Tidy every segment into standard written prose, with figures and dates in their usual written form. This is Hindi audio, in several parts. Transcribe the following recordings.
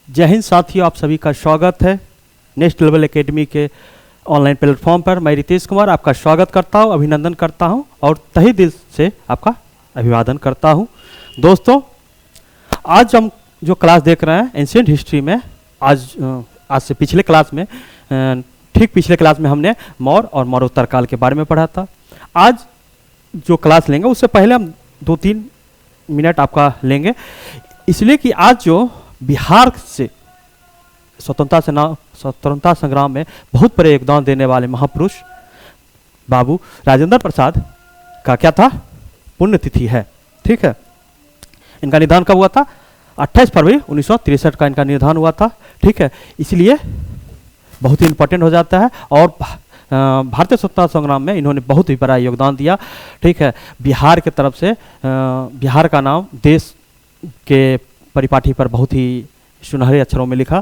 जय हिंद साथियों, आप सभी का स्वागत है नेक्स्ट लेवल एकेडमी के ऑनलाइन प्लेटफॉर्म पर। मैं रितेश कुमार आपका स्वागत करता हूं, अभिनंदन करता हूं और तहे दिल से आपका अभिवादन करता हूं। दोस्तों, आज हम जो क्लास देख रहे हैं एंशिएंट हिस्ट्री में, आज से पिछले क्लास में ठीक पिछले क्लास में हमने मौर्य और मौर्योत्तर काल के बारे में पढ़ा था। आज जो क्लास लेंगे उससे पहले हम 2-3 मिनट आपका लेंगे, इसलिए कि आज जो बिहार से स्वतंत्रता संग्राम में बहुत बड़े योगदान देने वाले महापुरुष बाबू राजेंद्र प्रसाद का क्या था, पुण्यतिथि है। ठीक है, इनका निधन कब हुआ था? 28 फरवरी 1963 का इनका निधन हुआ था। ठीक है, इसलिए बहुत ही इंपॉर्टेंट हो जाता है और भारतीय स्वतंत्रता संग्राम में इन्होंने बहुत ही बड़ा योगदान दिया। ठीक है, बिहार के तरफ से बिहार का नाम देश के परिपाटी पर बहुत ही सुनहरे अक्षरों में लिखा।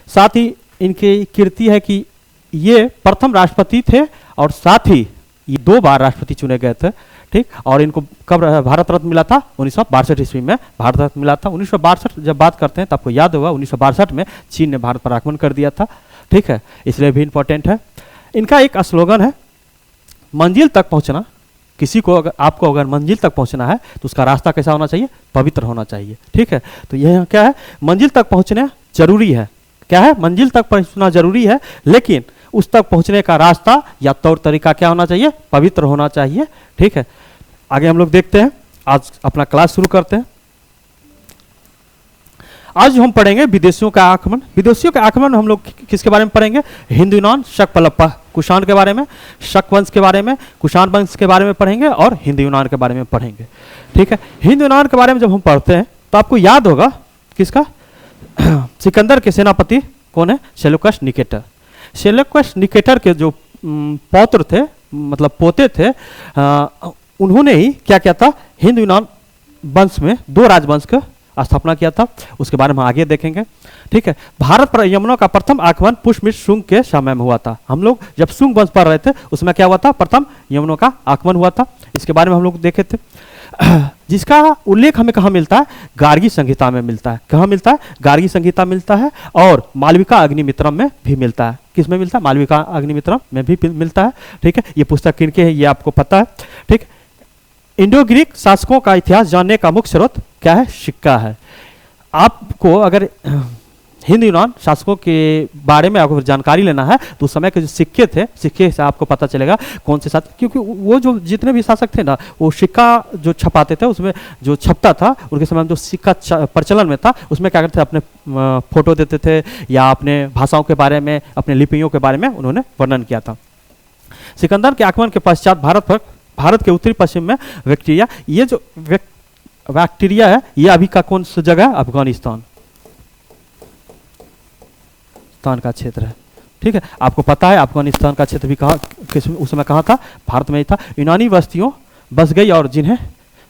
साथ ही इनकी कीर्ति है कि ये प्रथम राष्ट्रपति थे और साथ ही ये 2 बार राष्ट्रपति चुने गए थे। ठीक, और इनको कब भारत रत्न मिला था? 1962 ईस्वी में भारत रत्न मिला था। 1962 जब बात करते हैं तो आपको याद होगा 1962 में चीन ने भारत पर आक्रमण कर दिया था। ठीक है, इसलिए भी इंपॉर्टेंट है। इनका एक स्लोगन है, मंजिल तक पहुंचना। किसी को आपको अगर मंजिल तक पहुंचना है तो उसका रास्ता कैसा होना चाहिए? पवित्र होना चाहिए। ठीक है, तो यह क्या है? मंजिल तक पहुंचना जरूरी है। क्या है? मंजिल तक पहुंचना जरूरी है, लेकिन उस तक पहुंचने का रास्ता या तौर तरीका क्या होना चाहिए? पवित्र होना चाहिए। ठीक है, आगे हम लोग देखते हैं, आज अपना क्लास शुरू करते हैं। आज हम पढ़ेंगे विदेशियों का आक्रमण। विदेशियों के आक्रमण हम लोग किसके बारे में पढ़ेंगे? हिंदू यूनान, शक पलप्पा कुषाण के बारे में, शक वंश के बारे में, कुषाण वंश के बारे में पढ़ेंगे और हिंदू यूनान के बारे में पढ़ेंगे। ठीक है, हिंदू यूनान के बारे में जब हम पढ़ते हैं तो आपको याद होगा किसका? सिकंदर के सेनापति कौन है? Seleucus Nicator. सेल्यूकस निकेटर के जो पौत्र थे, मतलब पोते थे, उन्होंने ही क्या किया था? हिंदू यूनान वंश में 2 राजवंश का स्थापना किया था। उसके बारे में आगे देखेंगे। ठीक है, भारत पर यवनों का प्रथम आक्रमण पुष्यमित्र शुंग के समय में हुआ था। हम लोग जब शुंग वंश पढ़ रहे थे उसमें क्या हुआ था? प्रथम यवनों का आक्रमण हुआ था। इसके बारे में हम लोग देखे थे, जिसका उल्लेख हमें कहाँ मिलता है? गार्गी संहिता में मिलता है। कहाँ मिलता है? गार्गी संहिता मिलता है और मालविका अग्निमित्रम में भी मिलता है। किस में मिलता है? मालविका अग्निमित्रम में भी मिलता है। ठीक है, ये पुस्तक किनके है ये आपको पता है। ठीक, इंडो ग्रीक शासकों का इतिहास जानने का मुख्य स्रोत क्या है? सिक्का है। आपको अगर हिंदू यूनान शासकों के बारे में अगर जानकारी लेना है तो उस समय के जो सिक्के थे, सिक्के से आपको पता चलेगा कौन से शासक, क्योंकि वो जो जितने भी शासक थे ना, वो सिक्का जो छपाते थे उसमें जो छपता था उनके समय में जो सिक्का प्रचलन में था उसमें क्या करते थे? अपने फोटो देते थे या अपने भाषाओं के बारे में, अपने लिपियों के बारे में उन्होंने वर्णन किया था। सिकंदर के आक्रमण के पश्चात भारत के उत्तरी पश्चिम में बैक्टीरिया, ये जो बैक्टीरिया है ये अभी का कौन सी जगह है? अफगानिस्तान का क्षेत्र है। ठीक है, आपको पता है अफगानिस्तान का क्षेत्र भी कहाँ, उस समय कहाँ था? भारत में ही था। यूनानी बस्तियों बस गई और जिन्हें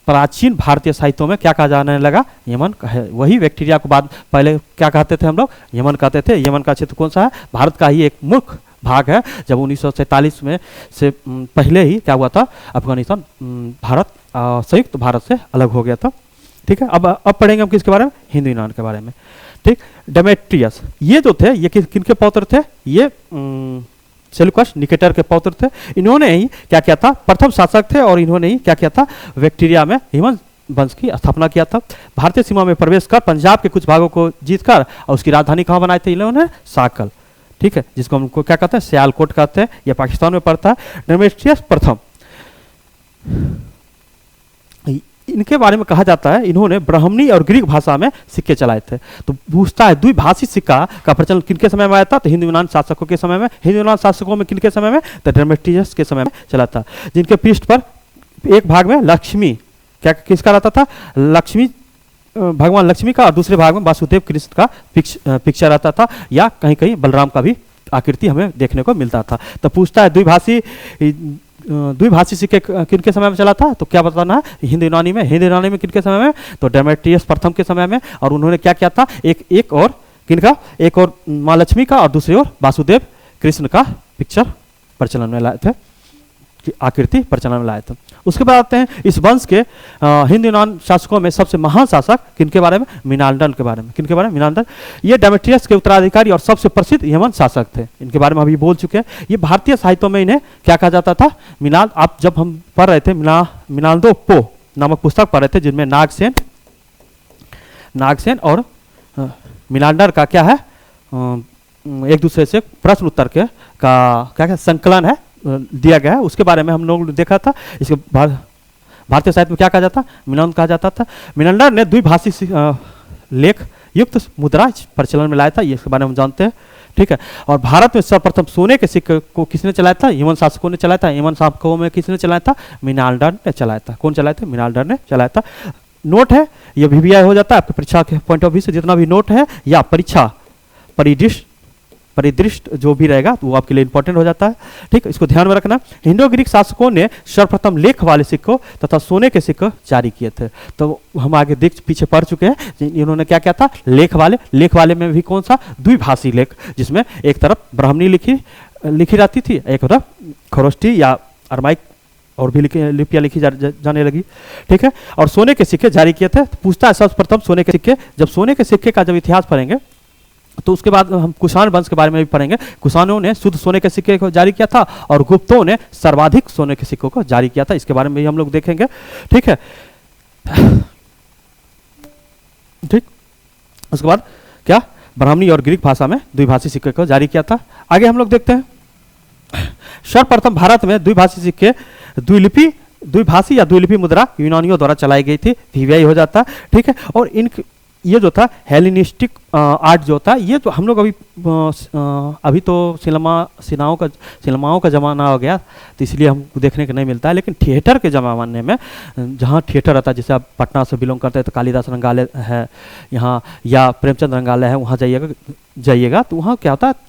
प्राचीन भारतीय साहित्यों में क्या कहा जाने लगा? यमन है। वही बैक्टीरिया को बाद पहले क्या कहते थे हम लोग? यमन कहते थे। यमन का क्षेत्र कौन सा है? भारत का ही एक मुख्य भाग है। जब 1947 में से पहले ही क्या हुआ था? अफगानिस्तान भारत संयुक्त भारत से अलग हो गया था। ठीक है, अब पढ़ेंगे हम किसके बारे में? हिंदू यूनान के बारे में। ठीक, डेमेट्रियस ये जो थे ये किनके पौत्र थे? ये सेल्यूकस निकेटर के पौत्र थे। इन्होंने ही क्या किया था? प्रथम शासक थे और इन्होंने ही क्या किया था? बैक्टीरिया में हिमन वंश की स्थापना किया था। भारतीय सीमा में प्रवेश कर पंजाब के कुछ भागों को जीतकर और उसकी राजधानी कहाँ बनाई थी इन्होंने? साकल। ठीक है, जिसको हमको क्या कहते हैं? सियालकोट कहते हैं। यह पाकिस्तान में पड़ता है। डेमेट्रियस प्रथम, इनके बारे में कहा जाता है इन्होंने ब्राह्मणी और ग्रीक भाषा में सिक्के चलाए थे। तो पूछता है द्विभाषी सिक्का का प्रचलन किनके समय में आया था? तो हिंदू यूनान शासकों के समय में। हिंदू यूनान शासकों में किनके समय में? तो डेमेट्रियस के समय में चला था, जिनके पृष्ठ पर एक भाग में लक्ष्मी क्या किसका रहता था? लक्ष्मी, भगवान लक्ष्मी का, और दूसरे भाग में वासुदेव कृष्ण का पिक्चर रहता था, या कहीं कहीं बलराम का भी आकृति हमें देखने को मिलता था। तो पूछता है द्विभाषी सिक्के किनके समय में चला था? तो क्या बताना है? हिंदू यूनानी में। हिंदू यूनानी में किनके समय में? तो डेमेट्रियस प्रथम के समय में। और उन्होंने क्या किया था? एक और किनका? एक और माँ लक्ष्मी का और दूसरी ओर वासुदेव कृष्ण का पिक्चर प्रचलन में लाए थे, आकृति प्रचलन में लाए थे। उसके बाद आते हैं इस वंश के हिंदू यूनान शासकों में सबसे महान शासक किनके बारे में, मिनालडन के बारे में। किनके बारे में, मिनालडन। ये डेमेट्रियस के उत्तराधिकारी और सबसे प्रसिद्ध यमन शासक थे, इनके बारे में अभी बोल चुके हैं। ये भारतीय साहित्यों में इन्हें क्या कहा जाता था, मिनाल। आप जब हम पढ़ रहे थे मिनाल्दो पो नामक पुस्तक पढ़ रहे थे, जिनमें नागसेन और मिनालडन का क्या है, एक दूसरे से प्रश्न उत्तर के का क्या संकलन है दिया गया है, उसके बारे में हम लोग ने देखा था। इसके भारतीय साहित्य में क्या कहा जाता, मिनालडन कहा जाता था। मिनालडन ने द्विभाषी लेख युक्त मुद्रा प्रचलन में लाया था, ये इसके बारे में हम जानते हैं, ठीक है। और भारत में सर्वप्रथम सोने के सिक्के को किसने चलाया था, यमन शासकों ने चलाया था। यमन शासकों में किसने चलाया था, मिनालडन ने चलाया था। कौन चलाया था, मिनालडन ने चलाया था। नोट है, ये वीवीआई हो जाता है आपके परीक्षा के पॉइंट ऑफ व्यू से, जितना भी नोट है या परीक्षा परिदृष्ट जो भी रहेगा तो वो आपके लिए इंपॉर्टेंट हो जाता है, ठीक है। इसको ध्यान में रखना। इंडो ग्रीक शासकों ने सर्वप्रथम लेख वाले सिक्कों तथा सोने के सिक्के जारी किए थे। तो हम आगे पीछे पढ़ चुके हैं, इन्होंने क्या किया था, लेख वाले में भी कौन सा, द्विभाषी लेख, जिसमें एक तरफ ब्राह्मणी लिखी रहती थी, एक तरफ खरोष्टी या अरमाइक और भी लिपियाँ लिखी जाने लगी, ठीक है। और सोने के सिक्के जारी किए थे। तो पूछता है सर्वप्रथम सोने के सिक्के, जब सोने के सिक्के का जब इतिहास पढ़ेंगे तो उसके बाद हम कुषाण वंश के बारे में भी पढ़ेंगे। कुषाणों ने शुद्ध सोने के सिक्के को जारी किया था और गुप्तों ने सर्वाधिक सोने के सिक्कों को जारी किया था, इसके बारे में भी हम लोग देखेंगे, ठीक है। ठीक, उसके बाद क्या, ब्राह्मणी और ग्रीक भाषा में द्विभाषी सिक्के को जारी किया था। आगे हम लोग देखते हैं, सर्वप्रथम भारत में द्विभाषी सिक्के द्विभाषी या द्विलिपि मुद्रा यूनानियों द्वारा चलाई गई थी, वीवीआई हो जाता, ठीक है। और ये जो था हेलेनिस्टिक आर्ट जो था, ये तो हम लोग अभी तो सिनेमाओं का ज़माना हो गया, तो इसलिए हमको देखने को नहीं मिलता है। लेकिन थिएटर के ज़माने में जहाँ थिएटर रहता है, जैसे आप पटना से बिलोंग करते हैं तो कालिदास रंगालय है यहाँ, या प्रेमचंद रंगालय है, वहाँ जाइएगा तो वहाँ क्या होता है,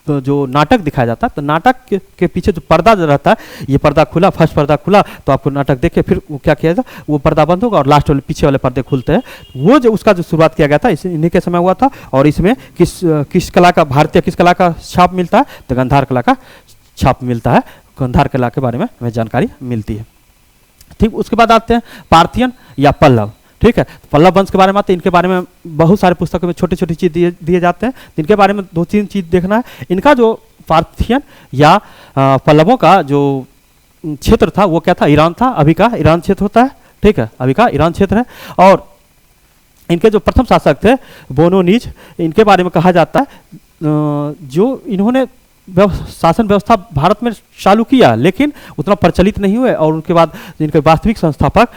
तो जो नाटक दिखाया जाता है, तो नाटक के पीछे जो पर्दा जो रहता है, ये पर्दा खुला, फर्स्ट पर्दा खुला तो आपको नाटक देखे, फिर वो क्या किया जाता, वो पर्दा बंद होगा और लास्ट वाले पीछे वाले पर्दे खुलते हैं। वो जो उसका जो शुरुआत किया गया था इन्हीं के समय हुआ था। और इसमें किस कला का, भारतीय किस कला का छाप मिलता है, तो गांधार कला का छाप मिलता है। गांधार कला के बारे में हमें जानकारी मिलती है, ठीक। उसके बाद आते हैं पार्थियन या पल्लव, ठीक है। पल्लव वंश के बारे में आते हैं, इनके बारे में बहुत सारे पुस्तकों में छोटी छोटी चीज़ दिए जाते हैं, इनके बारे में 2-3 चीज़ देखना है। इनका जो पार्थियन या पल्लवों का जो क्षेत्र था वो क्या था, ईरान था, अभी का ईरान क्षेत्र होता है, ठीक है, अभी का ईरान क्षेत्र है। और इनके जो प्रथम शासक थे बोनोनीज, इनके बारे में कहा जाता है जो इन्होंने शासन व्यवस्था भारत में चालू किया, लेकिन उतना प्रचलित नहीं हुए। और उनके बाद इनके वास्तविक संस्थापक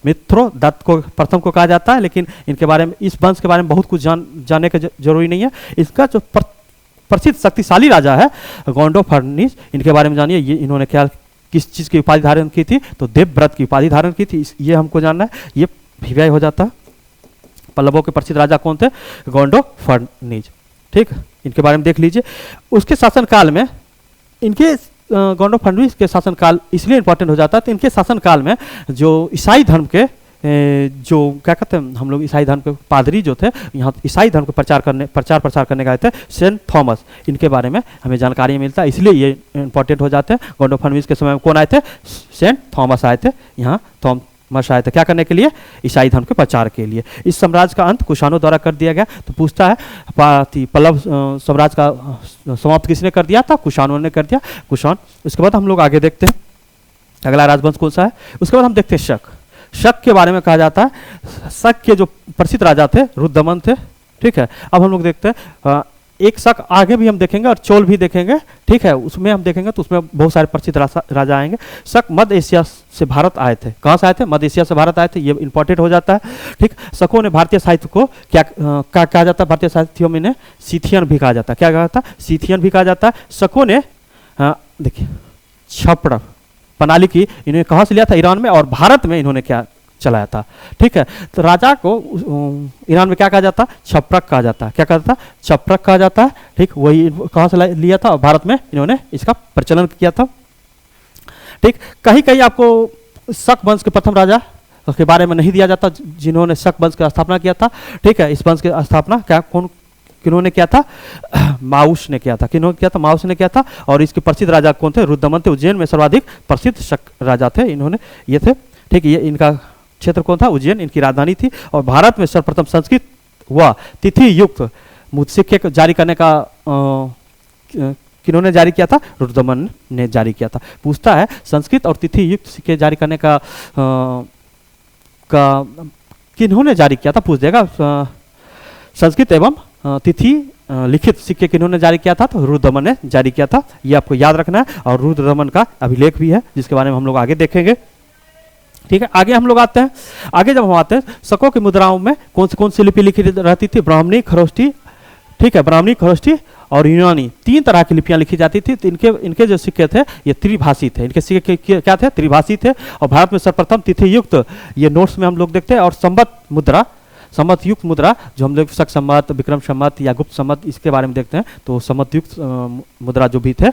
मित्रोदत्त को प्रथम को कहा जाता है, लेकिन इनके बारे में, इस वंश के बारे में बहुत कुछ जानने का जरूरी नहीं है। इसका जो प्रसिद्ध शक्तिशाली राजा है गोंडोफर्निस, इनके बारे में जानिए, ये इन्होंने क्या किस चीज़ की उपाधि धारण की थी, तो देवव्रत की उपाधि धारण की थी, ये हमको जानना है, ये वीवीआई हो जाता है। पल्लवों के प्रसिद्ध राजा कौन थे, गोंडोफर्निस, ठीक, इनके बारे में देख लीजिए। उसके शासनकाल में, इनके गोंडोफर्निस के शासनकाल इसलिए इंपॉर्टेंट हो जाता है, तो इनके शासनकाल में जो ईसाई धर्म के जो क्या कहते हैं हम लोग, ईसाई धर्म के पादरी जो थे यहाँ ईसाई धर्म को प्रचार प्रसार करने गए थे, सेंट थॉमस, इनके बारे में हमें जानकारी मिलता है, इसलिए ये इंपॉर्टेंट हो जाते हैं। गोंडोफर्निस के समय में कौन आए थे, सेंट थॉमस आए थे यहाँ, थॉमस आए थे क्या करने के लिए, ईसाई धर्म के प्रचार के लिए। इस साम्राज्य का अंत कुषाणों द्वारा कर दिया गया। तो पूछता है पल्लव साम्राज्य का समाप्त किसने कर दिया था, कुषाणों ने कर दिया, कुषाण। उसके बाद हम लोग आगे देखते हैं अगला राजवंश कौन सा है। उसके बाद हम देखते हैं शक के बारे में कहा जाता है। शक के जो प्रसिद्ध राजा थे रुद्रदमन थे, ठीक है। अब हम लोग देखते हैं एक शक आगे भी हम देखेंगे और चोल भी देखेंगे, ठीक है, उसमें हम देखेंगे तो उसमें बहुत सारे प्रसिद्ध राजा आएंगे। शक मध्य एशिया से भारत आए थे, कहाँ से आए थे, मध्य एशिया से भारत आए थे, ये इंपॉर्टेंट हो जाता है, ठीक। शकों ने भारतीय साहित्य को क्या कहा जाता है, भारतीय साहित्यों में सीथियन भी कहा जाता है, क्या कहा जाता है, सीथियन भी कहा जाता है। शकों ने देखिए छपड़ प्रणाली की इन्होंने कहाँ से लिया था, ईरान में, और भारत में इन्होंने क्या चलाया था, ठीक है। तो राजा को ईरान में क्या कहा जाता है, छपरक कहा जाता है, क्या कहा जाता है, छपरक कहा जाता है, ठीक। वही कहाँ से लिया था, और भारत में इन्होंने इसका प्रचलन किया था, ठीक। कहीं कहीं आपको शक वंश के प्रथम राजा के बारे में नहीं दिया जाता जिन्होंने शक वंश की स्थापना किया था, ठीक है। इस वंश की स्थापना क्या कौन किन्होंने किया था? माउस ने किया था। किन्होंने किया था? माउस ने किया था। और इसके प्रसिद्ध राजा कौन थे? रुद्रदमन थे। उज्जैन में सर्वाधिक प्रसिद्ध शक राजा थे इन्होंने, ये थे। ठीक है, ये इनका क्षेत्र कौन था? उज्जैन इनकी राजधानी थी। और भारत में सर्वप्रथम संस्कृत हुआ तिथि युक्त सिक्के जारी करने का किन्होंने जारी किया था? रुद्रदमन ने जारी किया था। पूछता है संस्कृत और तिथि युक्त सिक्के जारी करने का किन्होंने जारी किया था? पूछ देगा। संस्कृत एवं तिथि लिखित सिक्के किन्होंने जारी किया था? तो रुद्रदमन ने जारी किया था। ये आपको याद रखना है। और रुद्रदमन का अभिलेख भी है जिसके बारे में हम लोग आगे देखेंगे। ठीक है, आगे हम लोग आते हैं। आगे जब हम आते हैं, शकों की मुद्राओं में कौन सी लिपि लिखी रहती थी? ब्राह्मणी, खरोष्ठी। ठीक है, ब्राह्मणी, खरोष्ठी और यूनानी, 3 तरह की लिपियां लिखी जाती थी। तो इनके जो सिक्के थे ये त्रिभाषी थे। इनके सिक्के क्या थे? त्रिभाषी थे। और भारत में सर्वप्रथम तिथि युक्त, ये नोट्स में हम लोग देखते हैं। और संवत मुद्रा, संवत युक्त मुद्रा जो हम लोग शक संवत, विक्रम संवत या गुप्त संवत इसके बारे में देखते हैं। तो संवत युक्त मुद्रा जो भी थे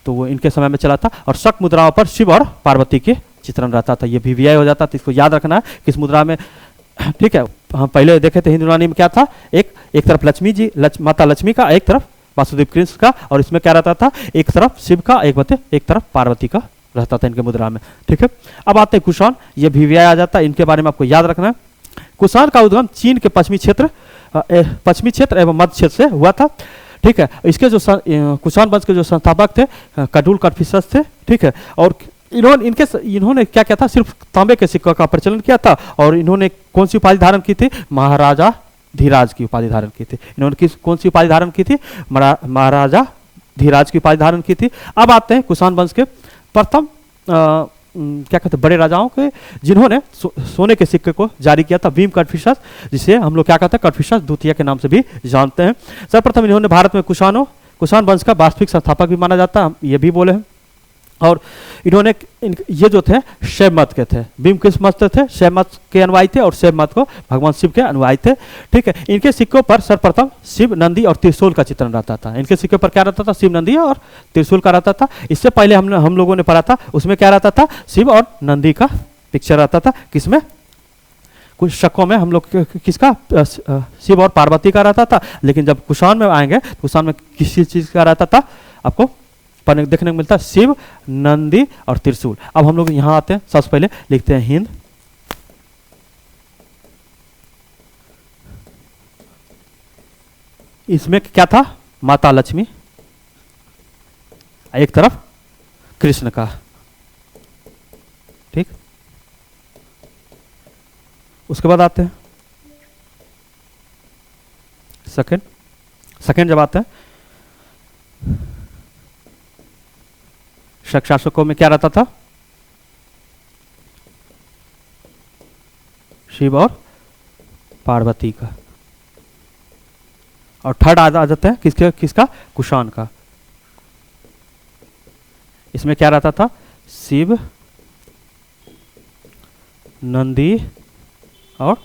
तो वो इनके समय में चला था। और शक मुद्राओं पर शिव और पार्वती के चित्रण रहता था। ये वीवीआई हो जाता था, इसको याद रखना है किस मुद्रा में। ठीक है, हम पहले देखे थे हिंदू यूनानी में क्या था? एक तरफ लक्ष्मी जी, माता लक्ष्मी का, एक तरफ वासुदेव कृष्ण का। और इसमें क्या रहता था? एक तरफ शिव का, एक तरफ पार्वती का रहता था इनके मुद्रा में। ठीक है, अब आते हैं कुषाण। ये वीवीआई आ जाता है, इनके बारे में आपको याद रखना है। कुषाण का उद्गम चीन के पश्चिमी क्षेत्र एवं मध्य क्षेत्र से हुआ था। ठीक है, इसके जो कुषाण वंश के जो संस्थापक थे कडुल कन्फ्यूशस थे। ठीक है, और इन्होंने क्या किया था? सिर्फ तांबे के सिक्कों का प्रचलन किया था। और इन्होंने कौन सी उपाधि धारण की थी? महाराजा धीराज की उपाधि धारण की थी। इन्होंने कौन सी उपाधि धारण की थी? महाराजा धीराज की उपाधि धारण की थी। अब आते हैं कुषाण वंश के प्रथम क्या कहते हैं बड़े राजाओं के, जिन्होंने सोने के सिक्के को जारी किया था। भीम कन्फ्यूशस, जिसे हम लोग क्या कहते हैं? कन्फ्यूशस द्वितीय के नाम से भी जानते हैं। सर्वप्रथम इन्होंने भारत में कुषाण वंश का वास्तविक संस्थापक भी माना जाता है, ये भी बोले हैं। और इन्होंने ये जो थे शैव मत के थे। भीम किस मत थे? शैव मत के अनुयायी थे। और शैव मत को भगवान शिव के अनुयायी थे। ठीक है, इनके सिक्कों पर सर्वप्रथम शिव, नंदी और त्रिशूल का चित्रण रहता था। इनके सिक्के पर क्या रहता था? शिव, नंदी और त्रिशूल का रहता था। इससे पहले हम लोगों ने पढ़ा था, उसमें क्या रहता था? शिव और नंदी का पिक्चर रहता था। किसमें? कुछ शकों में हम लोग किसका? शिव और पार्वती का रहता था। लेकिन जब कुषाण में आएंगे, कुषाण में किसी चीज का रहता था आपको देखने को मिलता है? शिव, नंदी और त्रिशूल। अब हम लोग यहां आते हैं, सबसे पहले लिखते हैं हिंद। इसमें क्या था? माता लक्ष्मी, एक तरफ कृष्ण का। ठीक, उसके बाद आते हैं सेकंड जब आते हैं, शक शासकों में क्या रहता था? शिव और पार्वती का। और थर्ड आ जाते हैं किसका? कुषाण का। इसमें क्या रहता था? शिव, नंदी और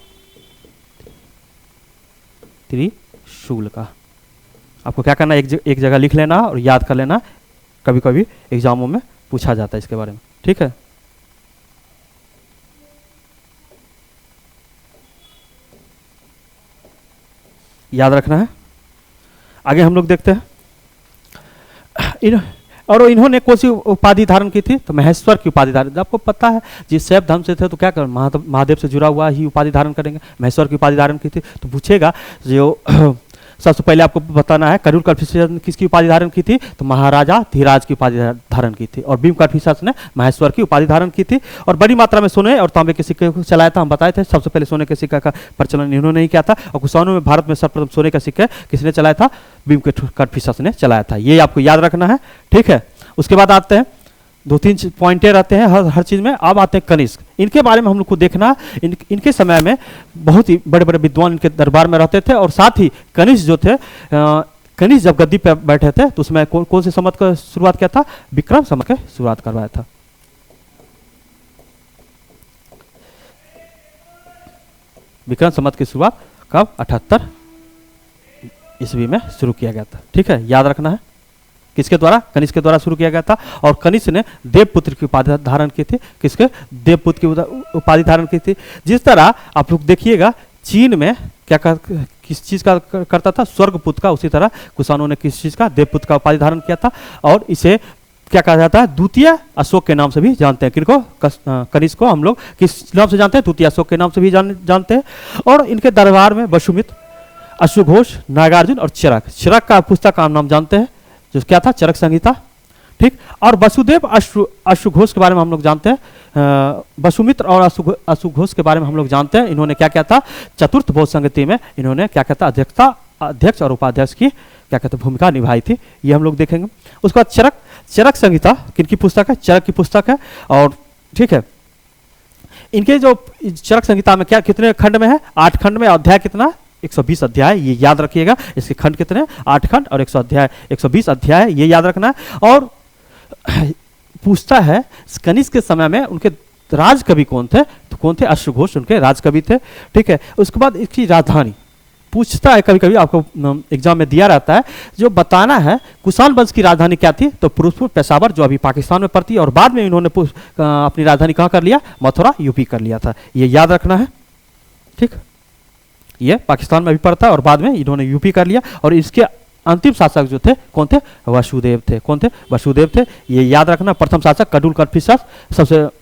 त्रिशूल का। आपको क्या करना है? एक जगह लिख लेना और याद कर लेना। कभी कभी एग्जामों में पूछा जाता है इसके बारे में। ठीक है, याद रखना है। आगे हम लोग देखते हैं और इन्होंने कौन सी उपाधि धारण की थी? तो महेश्वर की उपाधि धारण। आपको पता है जिस शैव धर्म से थे तो क्या कर महादेव से जुड़ा हुआ ही उपाधि धारण करेंगे। महेश्वर की उपाधि धारण की थी। तो पूछेगा जो सबसे पहले आपको बताना है कडुल कन्फ्यूशस ने किसकी उपाधि धारण की थी? तो महाराजा धीराज की उपाधि धारण की थी। और भीम कन्फ्यूशस ने महेश्वर की उपाधि धारण की थी। और बड़ी मात्रा में सोने और तांबे के सिक्के को चलाया था। हम बताए थे सबसे पहले सोने के सिक्के का प्रचलन इन्होंने ही किया था। और कुषाणों में भारत में सर्वप्रथम सोने का सिक्का किसने चलाया था? भीम कन्फ्यूशस ने चलाया था। ये आपको याद रखना है। ठीक है, उसके बाद आते हैं 2-3 पॉइंटें रहते हैं हर चीज में। अब आते हैं कनिष्क। इनके बारे में हम लोग को देखना। इनके समय में बहुत ही बड़े बड़े विद्वान इनके दरबार में रहते थे। और साथ ही कनिष्क जो थे, कनिष्क जब गद्दी पे बैठे थे तो उसमें कौन से संवत का शुरुआत किया था? विक्रम संवत की शुरुआत करवाया था। विक्रम संवत की शुरुआत कब? 78 ईस्वी में शुरू किया गया था। ठीक है, याद रखना है। किसके द्वारा? कनिष्क के द्वारा शुरू किया गया था। और कनिष्क ने देवपुत्र की उपाधि धारण की थी। किसके? देवपुत्र की उपाधि धारण की थी। जिस तरह आप लोग देखिएगा चीन में क्या किस चीज़ का करता था, स्वर्गपुत्र का। उसी तरह कुषाणों ने किस चीज़ का, देवपुत्र का उपाधि धारण किया था। और इसे क्या कहा जाता है, द्वितीय अशोक के नाम से भी जानते हैं। किनको, कनिष्क को हम लोग किस नाम से जानते हैं, द्वितीय अशोक के नाम से भी जानते हैं। और इनके दरबार में वसुमित्र, अश्वघोष, नागार्जुन और चरक, चरक का पुस्तक का नाम जानते हैं जो क्या था, चरक संहिता। ठीक, और वसुदेव अश्वघोष के बारे में हम लोग जानते हैं। वसुमित्र और अश्वघोष के बारे में हम लोग जानते हैं। इन्होंने क्या किया था, चतुर्थ बौद्ध संगति में इन्होंने क्या कहता, अध्यक्ष और उपाध्यक्ष की क्या कहते भूमिका निभाई थी, ये हम लोग देखेंगे। उसके बाद चरक, चरक संहिता किनकी पुस्तक है, चरक की पुस्तक है। और ठीक है, इनके जो चरक संहिता में क्या कितने खंड में है, 8 खंड में। अध्याय कितना, 120 अध्याय, ये याद रखिएगा। इसके खंड कितने, 8 खंड और 120 अध्याय, ये याद रखना है। और पूछता है कनिष्क के समय में उनके राजकवि कौन थे, तो कौन थे, अश्वघोष उनके राजकवि थे। ठीक है, उसके बाद इसकी राजधानी पूछता है, कभी कभी आपको एग्जाम में दिया रहता है, जो बताना है कुषाण वंश की राजधानी क्या थी, तो फिरोजपुर पेशावर जो अभी पाकिस्तान में पड़ती है। और बाद में इन्होंने अपनी राजधानी कहाँ कर लिया, मथुरा यूपी कर लिया था, ये याद रखना है। ठीक, ये पाकिस्तान में भी पड़ता है और बाद में इन्होंने यूपी कर लिया। और इसके अंतिम शासक जो थे कौन थे, वसुदेव थे। कौन थे, वसुदेव थे, ये याद रखना। प्रथम शासक कडुल कटफिसस,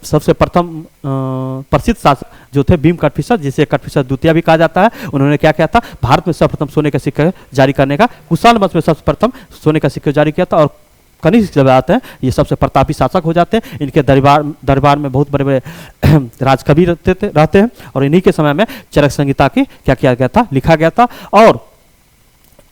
सबसे प्रथम प्रसिद्ध शासक जो थे भीम कटफिसस, जिसे कटफिसस द्वितीय भी कहा जाता है। उन्होंने क्या किया था, भारत में सर्वप्रथम सोने के सिक्के जारी करने का, कुषाण वंश में सर्वप्रथम सोने का सिक्के जारी किया था। और कनिष्क जब आते हैं ये सबसे प्रतापी शासक हो जाते हैं। इनके दरबार में बहुत बड़े बड़े राजकवि रहते हैं। और इन्हीं के समय में चरक संहिता की क्या किया गया था, लिखा गया था। और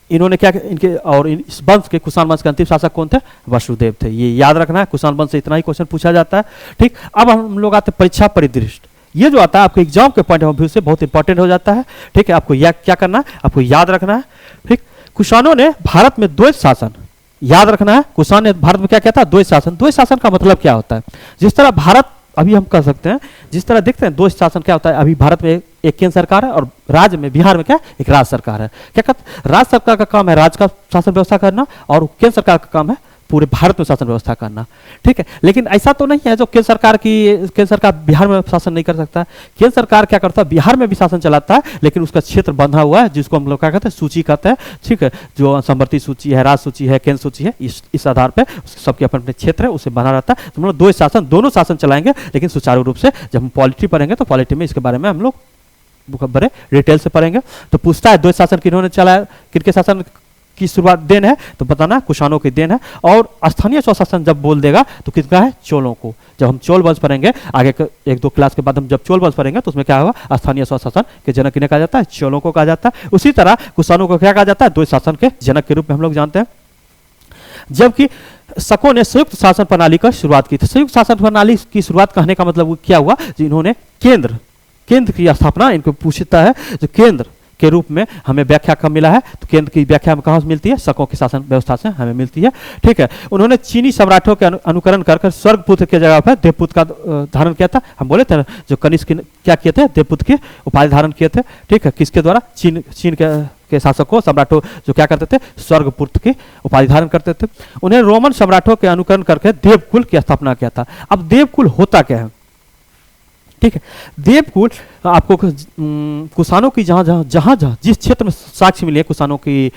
इन्होंने क्या, इनके और इस वंश के, कुषाण वंश के अंतिम शासक कौन थे, वसुदेव थे, ये याद रखना है। कुषाण वंश से इतना ही क्वेश्चन पूछा जाता है। ठीक, अब हम लोग आते हैं परीक्षा परिदृष्टि। ये जो आता है आपके एग्जाम के पॉइंट ऑफ व्यू से बहुत इंपॉर्टेंट हो जाता है। ठीक है, आपको क्या करना है, आपको याद रखना है। ठीक, कुषाणों ने भारत में द्वैत शासन, याद रखना है, कुषाण ने भारत में क्या किया था, द्वैत शासन। द्वैत शासन का मतलब क्या होता है, जिस तरह भारत अभी हम कर सकते हैं, जिस तरह देखते हैं द्वैत शासन क्या होता है, अभी भारत में एक केंद्र सरकार है और राज्य में, बिहार में क्या, एक राज्य सरकार है। क्या कहते, राज्य सरकार का काम है राज्य का शासन व्यवस्था करना और केंद्र सरकार का काम है पूरे भारत में शासन व्यवस्था करना। ठीक है, लेकिन ऐसा तो नहीं है जो केंद्र सरकार बिहार में शासन नहीं कर सकता। केंद्र सरकार क्या करता है, बिहार में भी शासन चलाता है, लेकिन उसका क्षेत्र बंधा हुआ है, जिसको हम लोग क्या कहते हैं, सूची कहते हैं। ठीक है, जो समवर्ती सूची है, राज्य सूची है, केंद्र सूची है, इस आधार पर सबके अपने अपने क्षेत्र है, उसे बना रहता है। तो हम लोग दो शासन, दोनों शासन चलाएंगे, लेकिन सुचारू रूप से। जब हम पॉलिटी पढ़ेंगे तो पॉलिटी में इसके बारे में हम लोग बड़े डिटेल से पढ़ेंगे। तो पूछता है द्वैत शासन किन्होंने चलाया, किनके शासन की शुरुआत देन है, तो बताना कुषाणों की देन है। और स्थानीय स्वशासन जब बोल देगा तो किसका है, चोलों को। जब हम चोल वंश पढ़ेंगे आगे 1-2 क्लास के बाद, हम जब चोल वंश पढ़ेंगे तो उसमें क्या होगा, स्थानीय स्वशासन के जनक किन्हें कहा जाता है, चोलों को कहा जाता है। उसी तरह कुषाणों को क्या कहा जाता है, द्वैत शासन के जनक के रूप में हम लोग जानते हैं। जबकि शकों ने संयुक्त शासन प्रणाली का शुरुआत की थी। संयुक्त शासन प्रणाली की शुरुआत कहने का मतलब क्या हुआ, जिन्होंने केंद्र की स्थापना, इनको पूछता है जो केंद्र के रूप में हमें व्याख्या कब मिला है, तो केंद्र की व्याख्या में कहाँ से मिलती है, शकों की शासन व्यवस्था से हमें मिलती है। ठीक है, उन्होंने चीनी सम्राटों के अनुकरण कर स्वर्गपुत्र के जगह पर देवपुत्र का धारण किया था। हम बोले थे जो कनिष्क क्या किए थे, देवपुत्र की उपाधि धारण किए थे। ठीक है, किसके द्वारा, चीन के शासकों सम्राटों जो क्या करते थे, स्वर्गपुत्र की उपाधि धारण करते थे। उन्हें रोमन सम्राटों के अनुकरण करके देवकुल की स्थापना किया था। अब देवकुल होता क्या है, ठीक है, देवकुल आपको कुषाणों की जहाँ जिस क्षेत्र में साक्ष्य मिले, कुषाणों की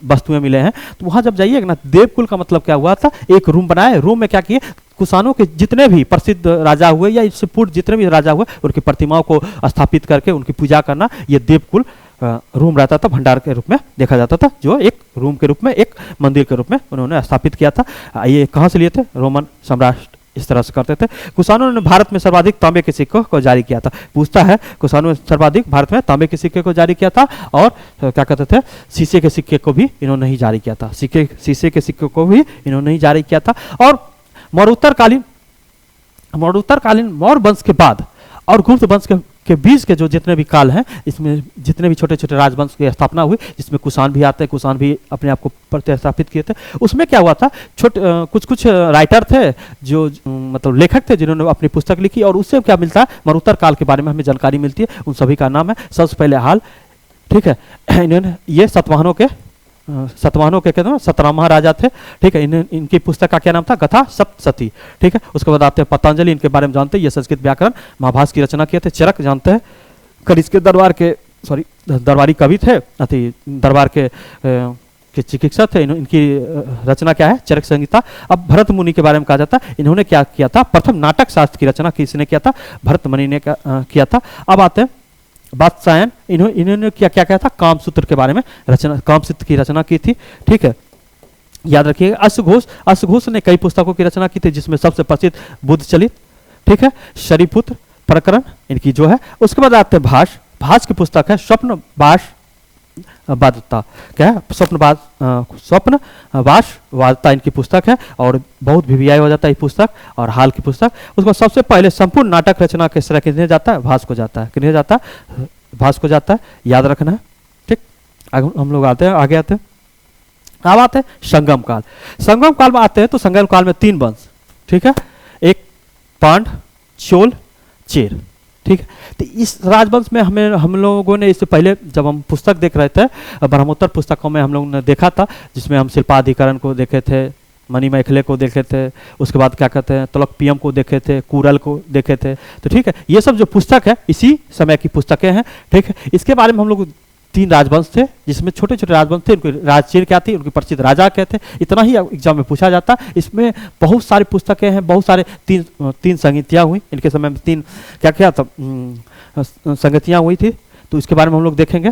वस्तुएं मिले हैं, तो वहाँ जब जाइएगा ना, देवकुल का मतलब क्या हुआ था, एक रूम बनाए, रूम में क्या किए, कुषाणों के जितने भी प्रसिद्ध राजा हुए या इससे पूर्व जितने भी राजा हुए, उनकी प्रतिमाओं को स्थापित करके उनकी पूजा करना, ये देवकुल रूम रहता था, भंडार के रूप में देखा जाता था, जो एक रूम के रूप में, एक मंदिर के रूप में उन्होंने स्थापित किया था। ये कहाँ से लिए थे, रोमन सम्राट इस तरह से करते थे। कुषाणों ने भारत में सर्वाधिक तांबे के सिक्कों को जारी किया था। पूछता है कुषाणों ने सर्वाधिक भारत में तांबे के सिक्के को जारी किया था, और क्या कहते थे, शीशे के सिक्के को भी इन्होंने ही जारी किया था। शीशे के सिक्के को भी इन्होंने ही जारी किया था। और मौर्योत्तरकालीन मौर्य वंश के बाद और गुप्त वंश के बीच के जो जितने भी काल हैं, इसमें जितने भी छोटे छोटे राजवंश की स्थापना हुई, जिसमें कुषाण भी आते हैं, कुषाण भी अपने आप को प्रतिस्थापित किए थे। उसमें क्या हुआ था, कुछ राइटर थे, जो मतलब लेखक थे, जिन्होंने अपनी पुस्तक लिखी, और उससे क्या मिलता है, मरुत्तर काल के बारे में हमें जानकारी मिलती है। उन सभी का नाम है सबसे पहले हाल, ठीक है, इन्होंने ये सतवाहनों के कहते हैं 17वां महाराजा थे। ठीक है, इनकी पुस्तक का क्या नाम था, गथा सप्तशती। ठीक है, उसके बाद आते हैं पतंजलि, इनके बारे में जानते हैं, ये संस्कृत व्याकरण महाभाष्य की रचना किए थे। चरक जानते हैं, कनिष्क के दरबार के सॉरी दरबारी कवि थे, अति दरबार के चिकित्सक थे। इनकी रचना क्या है? चरक संहिता। अब भरत मुनि के बारे में कहा जाता है, इन्होंने क्या किया था? प्रथम नाटक शास्त्र की रचना किसने किया था? भरत मुनि ने किया था। अब आते हैं वात्सायन, इन्होंने क्या क्या किया था? कामसूत्र के बारे में रचना, कामसूत्र की रचना की थी। ठीक है, याद रखिएगा। अश्वघोष ने कई पुस्तकों की रचना की थी, जिसमें सबसे प्रसिद्ध बुद्ध चलित, ठीक है, शरीपुत्र प्रकरण इनकी जो है। उसके बाद आते हैं भाष की पुस्तक है स्वप्न वादता, क्या है? स्वप्न वादता इनकी पुस्तक है और बहुत भिवियाई हो जाता है ये पुस्तक और हाल की पुस्तक। उसको सबसे पहले संपूर्ण नाटक रचना किस तरह किन्हें जाता है? भाष को जाता है। किन्हें जाता है? भाष को जाता है, याद रखना है। ठीक, हम लोग आते हैं, आगे आते हैं। अब आते हैं संगम काल। संगम काल में आते हैं तो संगम काल में 3 वंश, ठीक है, एक पांड, चोल, चेर, ठीक है। तो इस राजवंश में हम लोगों ने इससे पहले जब हम पुस्तक देख रहे थे, ब्रह्मोत्तर पुस्तकों में हम लोगों ने देखा था, जिसमें हम शिल्पाधिकरण को देखे थे, मणिमेखले को देखे थे, उसके बाद क्या कहते हैं तोलकपियम को देखे थे, कुरल को देखे थे। तो ठीक है, ये सब जो पुस्तक है इसी समय की पुस्तकें हैं। ठीक है, इसके बारे में हम लोग 3 राजवंश थे, जिसमें छोटे छोटे राजवंश थे। उनकी राजचीर क्या थी, उनके प्रसिद्ध राजा क्या थे, इतना ही एग्जाम में पूछा जाता। इसमें बहुत सारी पुस्तकें हैं, बहुत सारे 3 संगतियाँ हुई इनके समय में। 3 क्या क्या था संगतियाँ हुई थी, तो इसके बारे में हम लोग देखेंगे।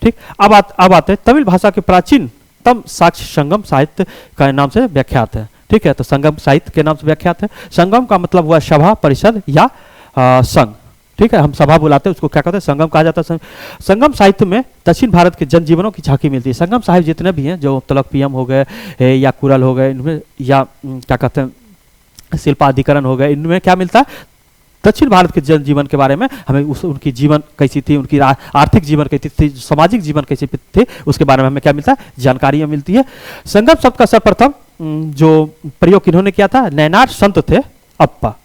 ठीक, अब आते हैं तमिल भाषा के प्राचीनतम साक्ष्य संगम साहित्य का नाम से व्याख्यात है। ठीक है, तो संगम साहित्य के नाम से व्याख्यात है। संगम का मतलब हुआ सभा, परिषद या संघ। ठीक है, हम सभा बुलाते हैं, उसको क्या कहते हैं? संगम कहा जाता है। संगम साहित्य में दक्षिण भारत के जनजीवनों की झांकी मिलती है। संगम साहिब जितने भी हैं, जो तोलकपियम हो गए या कुरल हो गए, इनमें या क्या कहते हैं शिल्पाधिकरण हो गए, इनमें क्या मिलता है? दक्षिण भारत के जनजीवन के बारे में हमें उनकी जीवन कैसी थी, उनकी आर्थिक जीवन कैसी थी, सामाजिक जीवन कैसी थे, उसके बारे में हमें क्या मिलता है? जानकारियाँ मिलती है। संगम शब्द का सर्वप्रथम जो प्रयोग किन्होंने किया था? नैनार संत थे अप्पा।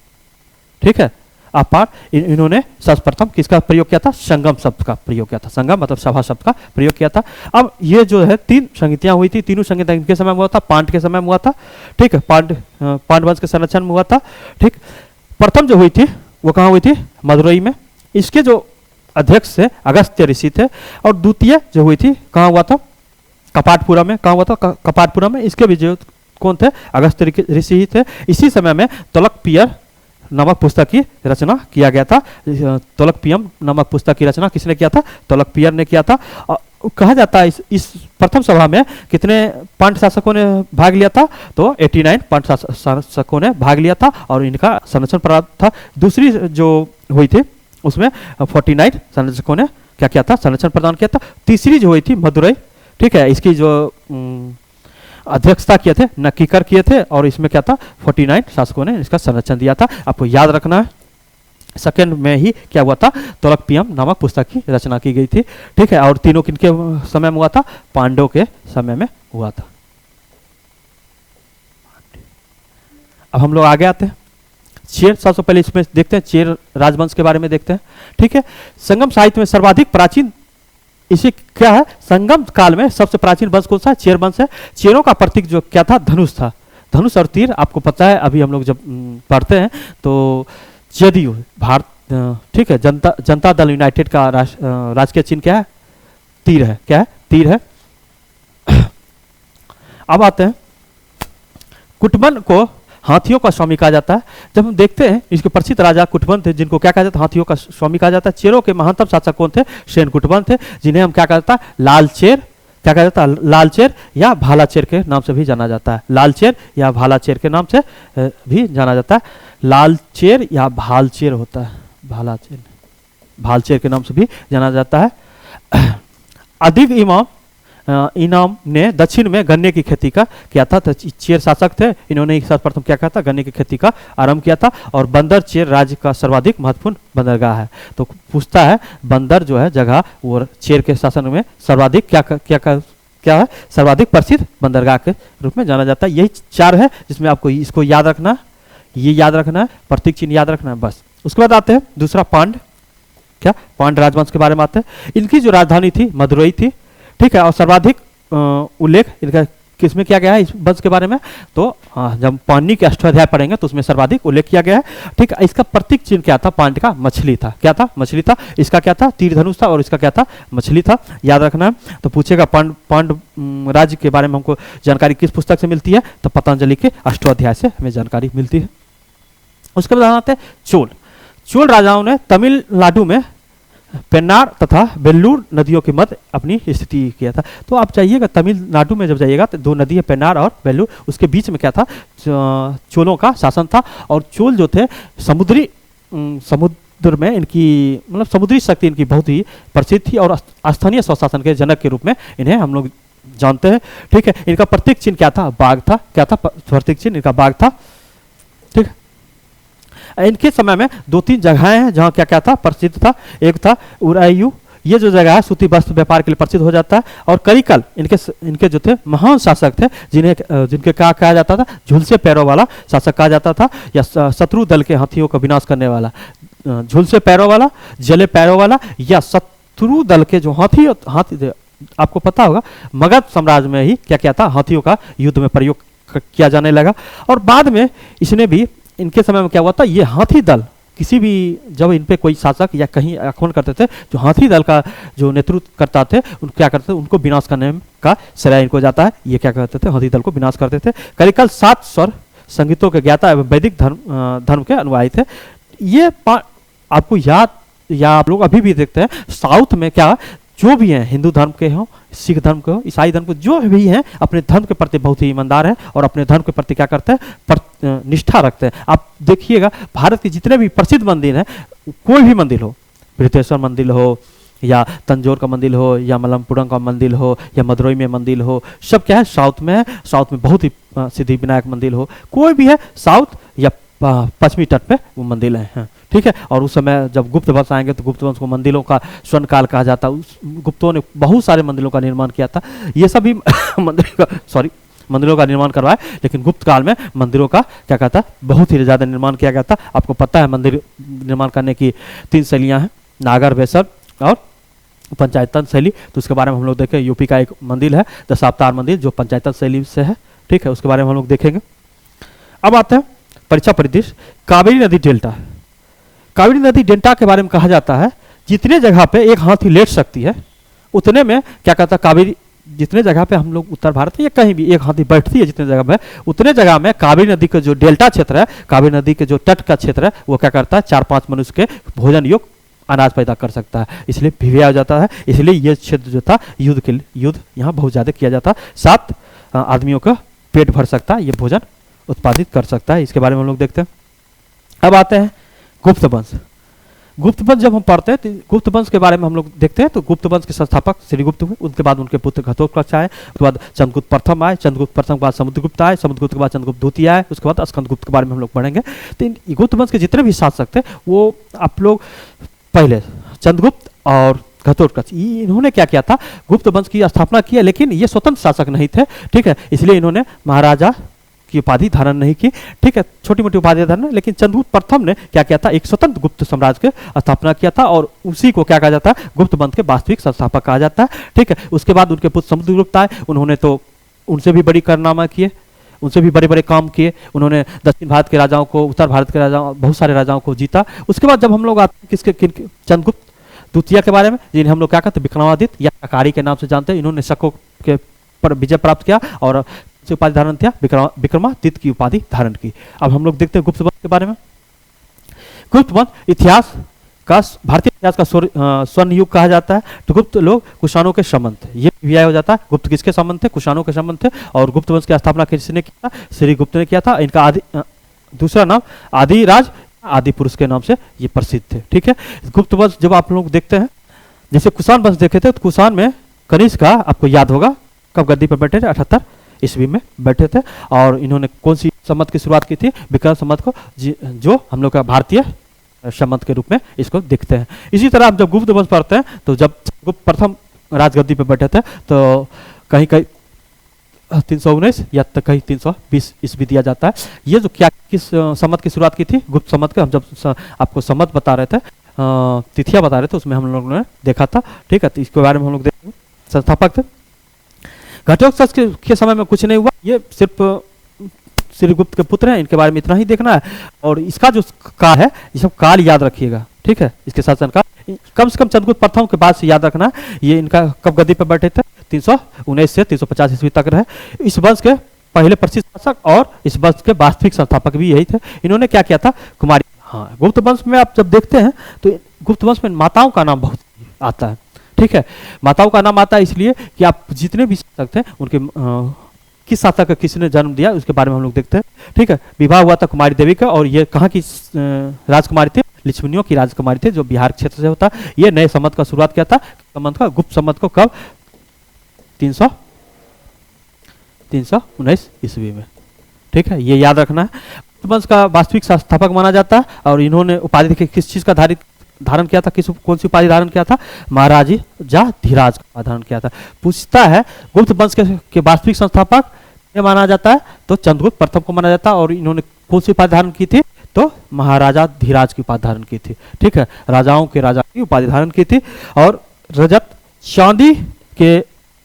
ठीक है, अपार इन्होंने सर्वप्रथम किसका प्रयोग किया था? संगम शब्द का प्रयोग किया था। संगम मतलब सभा शब्द का प्रयोग किया था। अब ये जो है 3 संगतियां हुई थी, तीनों संगतियां इनके समय में हुआ था, पांड के समय में हुआ था। ठीक है, पांड वंश के संरक्षण में हुआ था। ठीक, प्रथम जो हुई थी वो कहाँ हुई थी? मदुरई में। इसके जो अध्यक्ष थे अगस्त्य ऋषि थे। और द्वितीय जो हुई थी कहाँ हुआ था? कपाटपुरा में। कहाँ हुआ था? कपाटपुरा में। इसके भी जो कौन थे? अगस्त्य ऋषि ही थे। इसी समय में तोलकपियर नामक पुस्तक की रचना किया गया था। तोलकपियम नामक पुस्तक की रचना किसने किया था? तोलकपियर ने किया था। कहा जाता है इस प्रथम सभा में कितने पांड शासकों ने भाग लिया था? तो 89 पांड शासकों ने भाग लिया था और इनका संरक्षण प्राप्त था। दूसरी जो हुई थी उसमें 49 संरक्षकों ने क्या किया था? संरक्षण प्रदान किया था। तीसरी जो हुई थी मदुरई, ठीक है, इसकी जो अध्यक्षता किए थे नक्कीकर किए थे और इसमें क्या था? 49 शासकों ने इसका संरक्षण दिया था। आपको याद रखना है, सेकंड में ही क्या हुआ था? तोलकपियम नामक पुस्तक की रचना की गई थी। ठीक है, और तीनों किनके समय में हुआ था? पांडवों के समय में हुआ था। अब हम लोग आगे आते हैं। चेर, सबसे पहले इसमें देखते हैं चेर राजवंश के बारे में देखते हैं। ठीक है, संगम साहित्य में सर्वाधिक प्राचीन इसे क्या है? संगम काल में सबसे प्राचीन वंश कौन सा है? चेर वंश है। चेरों का प्रतीक जो क्या था? धनुष था। धनुष और तीर आपको पता है, अभी हम लोग जब पढ़ते हैं तो जदयू भारत, ठीक है, जनता दल यूनाइटेड का राजकीय चिन्ह क्या है? तीर है। क्या है? तीर है। अब आते हैं कुटुम्बन को हाथियों का स्वामी कहा जाता है। जब हम देखते हैं इसके प्रसिद्ध राजा कुटुम्बन थे, जिनको क्या कहा जाता है? हाथियों का स्वामी कहा जाता है। चेरों के महानतम शासक कौन थे? सेन कुटुम्बन थे, जिन्हें हम क्या कहा जाता है? लालचेर, क्या कहा जाता है? लालचेर या भालाचेर के नाम से भी जाना जाता है। लालचेर या भालाचेर के नाम से भी जाना जाता है। लालचेर या भालचेर होता है, भालाचेर, भालचेर के नाम से भी जाना जाता है। अधिक इनाम ने दक्षिण में गन्ने की खेती का किया था। तो चेर शासक थे, इन्होंने एक सर्वप्रथम क्या कहा था? गन्ने की खेती का आरंभ किया था। और बंदर चेर राज्य का सर्वाधिक महत्वपूर्ण बंदरगाह है। तो पूछता है बंदर जो है जगह वो चेर के शासन में सर्वाधिक क्या है? सर्वाधिक प्रसिद्ध बंदरगाह के रूप में जाना जाता है। यही 4 है जिसमें आपको इसको याद रखना, ये याद रखना है, प्रतीक चिन्ह याद रखना है, बस। उसके बाद आते हैं दूसरा पांड, क्या? पांड राजवंश के बारे में आते हैं। इनकी जो राजधानी थी मदुरई थी। ठीक है, और सर्वाधिक उल्लेख इनका किसमें किया गया है इस वंश के बारे में? तो जब पाणिनि के अष्टाध्याय पढ़ेंगे तो उसमें सर्वाधिक उल्लेख किया गया है। ठीक है, इसका प्रतीक चिन्ह क्या था? पांड का मछली था। क्या था? मछली था। इसका क्या था? तीर धनुष था। और इसका क्या था? मछली था। याद रखना है। तो पूछेगा पांड राज्य के बारे में हमको जानकारी किस पुस्तक से मिलती है? तो पतंजलि के अष्टाध्याय से हमें जानकारी मिलती है। उसके बाद आते हैं चोल। चोल राजाओं ने तमिलनाडु में पेन्नार तथा वेल्लूर नदियों के मध्य अपनी स्थिति किया था। तो आप जाइएगा तमिलनाडु में, जब जाइएगा तो दो नदी है पेन्नार और वेल्लूर, उसके बीच में क्या था? चोलों का शासन था। और चोल जो थे समुद्र में इनकी मतलब समुद्री शक्ति इनकी बहुत ही प्रसिद्ध थी और स्थानीय स्वशासन के जनक के रूप में इन्हें हम लोग जानते हैं। ठीक है, इनका प्रतीक चिन्ह क्या था? बाघ था। क्या था प्रतीक चिन्ह? इनका बाघ था। ठीक है, इनके समय में 2-3 जगहें हैं जहाँ क्या क्या था? प्रसिद्ध था। एक था उरायू, ये जो जगह है सूती वस्त्र व्यापार के लिए प्रसिद्ध हो जाता है। और करिकल इनके जो थे महान शासक थे, जिनके क्या कहा जाता था? झुलसे पैरों वाला शासक कहा जाता था, या शत्रु दल के हाथियों का विनाश करने वाला। झुलसे पैरों वाला, जले पैरों वाला, या शत्रु दल के जो हाथी आपको पता होगा मगध साम्राज्य में ही क्या क्या था? हाथियों का युद्ध में प्रयोग किया जाने लगा। और बाद में इसने भी, इनके समय में क्या हुआ था? ये हाथी दल किसी भी, जब इन पे कोई शासक या कहीं आक्रमण करते थे, जो हाथी दल का जो नेतृत्व करता थे उन क्या करते थे? उनको विनाश करने का श्रेय इनको जाता है। ये क्या करते थे? हाथी दल को विनाश करते थे। करिकल 7 स्वर संगीतों के ज्ञाता एवं वैदिक धर्म के अनुयायी थे। ये आपको याद, या आप लोग अभी भी देखते हैं साउथ में क्या जो भी हैं, हिंदू धर्म के हों, सिख धर्म के हो, ईसाई धर्म के, जो भी हैं अपने धर्म के प्रति बहुत ही ईमानदार हैं और अपने धर्म के प्रति क्या करते हैं? निष्ठा रखते हैं। आप देखिएगा भारत के जितने भी प्रसिद्ध मंदिर हैं, कोई भी मंदिर हो, बृहदेश्वर मंदिर हो, या तंजौर का मंदिर हो, या मलमपुरम का मंदिर हो, या मदुरई में मंदिर हो, सब क्या है? साउथ में है। साउथ में बहुत ही सिद्धि विनायक मंदिर हो, कोई भी है साउथ या पश्चिमी तट पे वो मंदिर हैं। ठीक है, और उस समय जब गुप्त वंश आएंगे तो गुप्त वंश को मंदिरों का स्वर्ण काल कहा जाता है। गुप्तों ने बहुत सारे मंदिरों का निर्माण किया था। ये सभी मंदिरों का निर्माण करवाया, लेकिन गुप्त काल में मंदिरों का क्या कहता है? बहुत ही ज़्यादा निर्माण किया गया था। आपको पता है मंदिर निर्माण करने की 3 शैलियाँ हैं, नागर, वेसर और पंचायतन शैली। तो उसके बारे में हम लोग देखें। यूपी का एक मंदिर है दशावतार मंदिर, जो पंचायतन शैली से है। ठीक है, उसके बारे में हम लोग देखेंगे। अब आते हैं परीक्षा परिदृश्य। कावेरी नदी डेल्टा। कावेरी नदी डेल्टा के बारे में कहा जाता है जितने जगह पे एक हाथी लेट सकती है उतने में क्या कहता है? कावेरी, जितने जगह पे हम लोग उत्तर भारत में या कहीं भी एक हाथी बैठती है जितने जगह पे, उतने जगह में कावेरी नदी का जो डेल्टा क्षेत्र है, कावेरी नदी के जो तट का क्षेत्र है, वो क्या करता है? 4-5 मनुष्य के भोजन योग्य अनाज पैदा कर सकता है। इसलिए भिविया हो जाता है। इसलिए ये क्षेत्र जो था युद्ध यहाँ बहुत ज़्यादा किया जाता। 7 आदमियों का पेट भर सकता है, ये भोजन उत्पादित कर सकता है। इसके बारे में हम लोग देखते हैं। अब आते हैं गुप्त वंश। गुप्त वंश जब हम पढ़ते हैं तो गुप्त वंश के बारे में हम लोग देखते हैं। तो गुप्त वंश के संस्थापक श्रीगुप्त हुए, उसके बाद उनके पुत्र घटोत्कच आए, उसके बाद चंद्रगुप्त प्रथम आए, चंद्रगुप्त प्रथम के बाद समुद्रगुप्त आए, समुद्रगुप्त के बाद चंद्रगुप्त द्वितीय आए, उसके बाद स्कंदगुप्त के बारे में हम लोग पढ़ेंगे। तो गुप्त वंश के जितने भी शासक थे वो आप लोग पहले चंद्रगुप्त और घटोत्कच, इन्होंने क्या किया था? गुप्त वंश की स्थापना की है, लेकिन ये स्वतंत्र शासक नहीं थे। ठीक है, इसलिए इन्होंने महाराजा की उपाधि धारण नहीं की। ठीक है, छोटी मोटी उपाधि धारण, लेकिन चंद्रगुप्त प्रथम ने क्या किया था? एक स्वतंत्र गुप्त साम्राज्य की स्थापना किया था और उसी को क्या कहा जाता है? गुप्त वंश के वास्तविक संस्थापक कहा जाता है। ठीक है, उसके बाद उनके पुत्र समुद्रगुप्त आए। उन्होंने तो उनसे भी बड़ी कारनामा किए, उनसे भी बड़े बड़े काम किए। उन्होंने दक्षिण भारत के राजाओं को, उत्तर भारत के राजाओं, बहुत सारे राजाओं को जीता। उसके बाद जब हम लोग आते हैं किसके, चंद्रगुप्त द्वितीय के बारे में, जिन्हें हम लोग क्या कहते हैं? विक्रमादित्य या अकारी के नाम से जानते हैं। इन्होंने शकों के पर विजय प्राप्त किया और उपाधि धारण किया, विक्रमादित्य की उपाधि धारण की। अब हम लोग देखते हैं गुप्त वंश के बारे में। गुप्त वंश इतिहास का, भारतीय इतिहास का स्वर्ण युग कहा जाता है। तो गुप्त लोग कुषाणों के संबंध थे, ये भी हो जाता है। गुप्त किसके संबंध थे? कुषाणों के संबंध थे। और गुप्त वंश की स्थापना किसने किया था? श्रीगुप्त ने किया था। इनका दूसरा नाम आदिराज, आदि पुरुष के नाम से ये प्रसिद्ध थे। ठीक है, गुप्त वंश जब आप लोग देखते हैं, जैसे कुषाण वंश देखे थे, तो कुषाण में कनिष्क का आपको याद होगा कब गद्दी पर बैठे थे? 78 ईस्वी में बैठे थे। और इन्होंने कौन सी संमत की शुरुआत की थी? विक्रम संमत को, जो हम लोग का भारतीय संमत के रूप में इसको देखते हैं। इसी तरह आप जब गुप्त वंश पढ़ते हैं तो जब गुप्त प्रथम राजगद्दी पे बैठे थे तो कहीं कहीं 319 या तक कहीं 320 ईस्वी दिया जाता है। ये जो क्या किस संमत की शुरुआत की थी? गुप्त संमत का हम जब आपको संमत बता रहे थे, तिथियां बता रहे थे, उसमें हम लोगों ने देखा था। ठीक है, तो इसके बारे में हम लोग देखेंगे। संस्थापक थे घटोत्कच के समय में कुछ नहीं हुआ, ये सिर्फ श्रीगुप्त के पुत्र हैं, इनके बारे में इतना ही देखना है। और इसका जो काल है, ये सब काल याद रखिएगा, ठीक है, इसके शासन का कम से कम चंद्रगुप्त प्रथम के बाद से याद रखना। ये इनका कब गद्दी पर बैठे थे, 319 से 350 ईस्वी तक रहे। इस वंश के पहले प्रसिद्ध शासक और इस वंश के वास्तविक संस्थापक भी यही थे। इन्होंने क्या किया था, कुमारी, हाँ, गुप्त वंश में आप जब देखते हैं तो गुप्त वंश में माताओं का नाम बहुत आता है, ठीक है। माताओं का नाम आता है इसलिए कि आप जितने भी शासक थे उनके किस शासक का किसने जन्म दिया उसके बारे में हम लोग देखते हैं, ठीक है। विवाह हुआ था कुमारी देवी का, और ये कहाँ की राजकुमारी थी, लिच्छवियों की राजकुमारी थी, जो बिहार क्षेत्र से होता। ये नए संवत का शुरुआत किया था, संवत का, गुप्त संवत को कब, 319 ईस्वी में, ठीक है, ये याद रखना है। गुप्त वंश का वास्तविक संस्थापक माना जाता है। और इन्होंने उपाधि किस चीज का धारण किया था, कौन सी उपाधि धारण किया था, महाराजा धीराज का धारण किया था। पूछता है गुप्त वंश के वास्तविक संस्थापक ये माना जाता है, तो चंद्रगुप्त प्रथम को माना जाता है। और इन्होंने कौन सी उपाधि धारण की थी, तो महाराजा धीराज की उपाधि धारण की थी, ठीक है, राजाओं के राजा की उपाधि धारण की थी। और रजत चांदी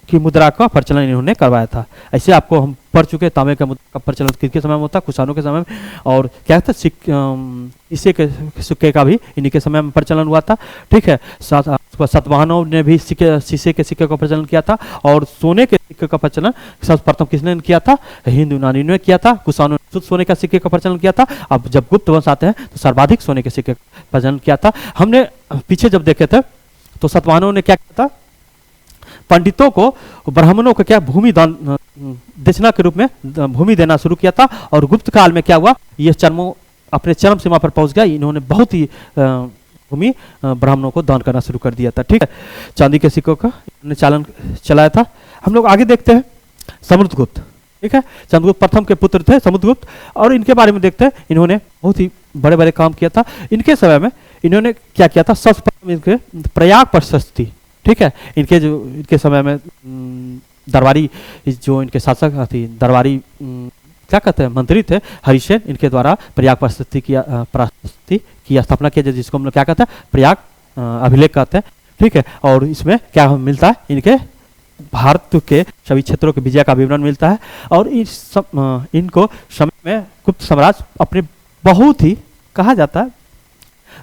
की मुद्रा का प्रचलन इन्होंने करवाया था। ऐसे आपको हम पढ़ चुके, तांबे का मुद्रा का प्रचलन किसके समय में होता, कुषाणों के समय में। और क्या था, शीशे के सिक्के का भी इन्हीं के समय में प्रचलन हुआ था, ठीक है। सातवाहनों ने भी शीशे के सिक्के का प्रचलन किया था। और सोने के सिक्के का प्रचलन सर्वप्रथम किसने किया था, हिंदू यूनानियों ने किया था। कुषाणों ने शुद्ध सोने का सिक्के का प्रचलन किया था। अब जब गुप्त वंश आते हैं तो सर्वाधिक सोने के सिक्के का प्रचलन किया था। हमने पीछे जब देखे थे तो सातवाहनों ने क्या किया था, पंडितों को, ब्राह्मणों को क्या भूमि दान, दक्षिणा के रूप में भूमि देना शुरू किया था। और गुप्त काल में क्या हुआ, ये अपने चरम सीमा पर पहुंच गया। इन्होंने बहुत ही भूमि ब्राह्मणों को दान करना शुरू कर दिया था, ठीक है। चांदी के सिक्कों का इन्होंने चालन चलाया था। हम लोग आगे देखते हैं समुद्रगुप्त, ठीक है, चंद्रगुप्त प्रथम के पुत्र थे समुद्रगुप्त। और इनके बारे में देखते हैं, इन्होंने बहुत ही बड़े बड़े काम किया था। इनके समय में इन्होंने क्या किया था, सर्वप्रथम इनके प्रयाग प्रशस्ति, ठीक है, इनके समय में दरबारी जो इनके शासक थी, दरबारी क्या कहते हैं, मंत्री थे, हरिसेन, इनके द्वारा प्रयाग प्रशस्ति की स्थापना किया, जिसको हम लोग क्या कहते हैं, प्रयाग अभिलेख कहते हैं, ठीक है। और इसमें क्या मिलता है, इनके भारत के सभी क्षेत्रों के विजय का विवरण मिलता है। और इनको समय में गुप्त साम्राज्य अपने बहुत ही कहा जाता है,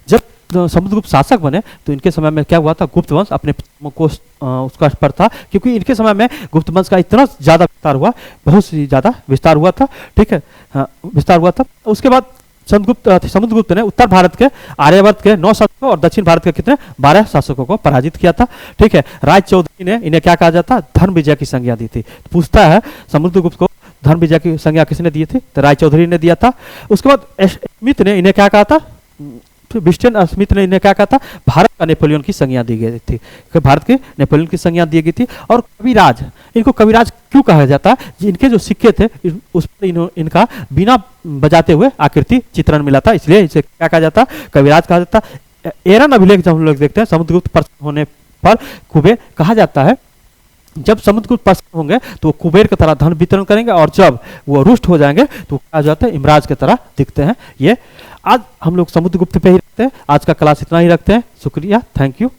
जब समुद्रगुप्त शासक बने तो इनके समय में क्या हुआ था, गुप्त वंश अपने को उसका पर था, क्योंकि इनके समय में गुप्त वंश का इतना ज्यादा विस्तार हुआ, बहुत ही ज्यादा विस्तार हुआ था, ठीक है, हाँ, विस्तार हुआ था। उसके बाद समुद्रगुप्त ने उत्तर भारत के आर्यावर्त के 9 शासकों और दक्षिण भारत के कितने 12 शासकों को पराजित किया था, ठीक है। राय चौधरी ने इन्हें क्या कहा जाता, धर्म विजय की संज्ञा दी थी। पूछता है समुद्रगुप्त को धर्म विजय की संज्ञा किसने दी थी, तो राय चौधरी ने दिया था। उसके बाद स्मिथ ने इन्हें क्या कहा था, विस्टन स्मिथ ने इन्हें क्या कहा था, भारत का नेपोलियन की संज्ञा दी गई थी, भारत के नेपोलियन की संज्ञा दी गई थी। और कविराज, इनको कविराज क्यों कहा जाता है, इनके जो सिक्के थे उस पर इनका बिना बजाते हुए आकृति चित्रण मिला था, इसलिए इसे क्या कहा जाता, कविराज कहा जाता। एरन अभिलेख जब हम लोग देखते हैं, समुद्रगुप्त प्रसन्न होने पर कुबेर कहा जाता है, जब समुद्रगुप्त प्रसन्न होंगे तो वो कुबेर की तरह धन वितरण करेंगे, और जब वो रुष्ट हो जाएंगे तो कहा जाता है इमराज की तरह दिखते हैं। ये आज हम लोग समुद्रगुप्त पे ही रखते हैं। आज का क्लास इतना ही रखते हैं। शुक्रिया, थैंक यू।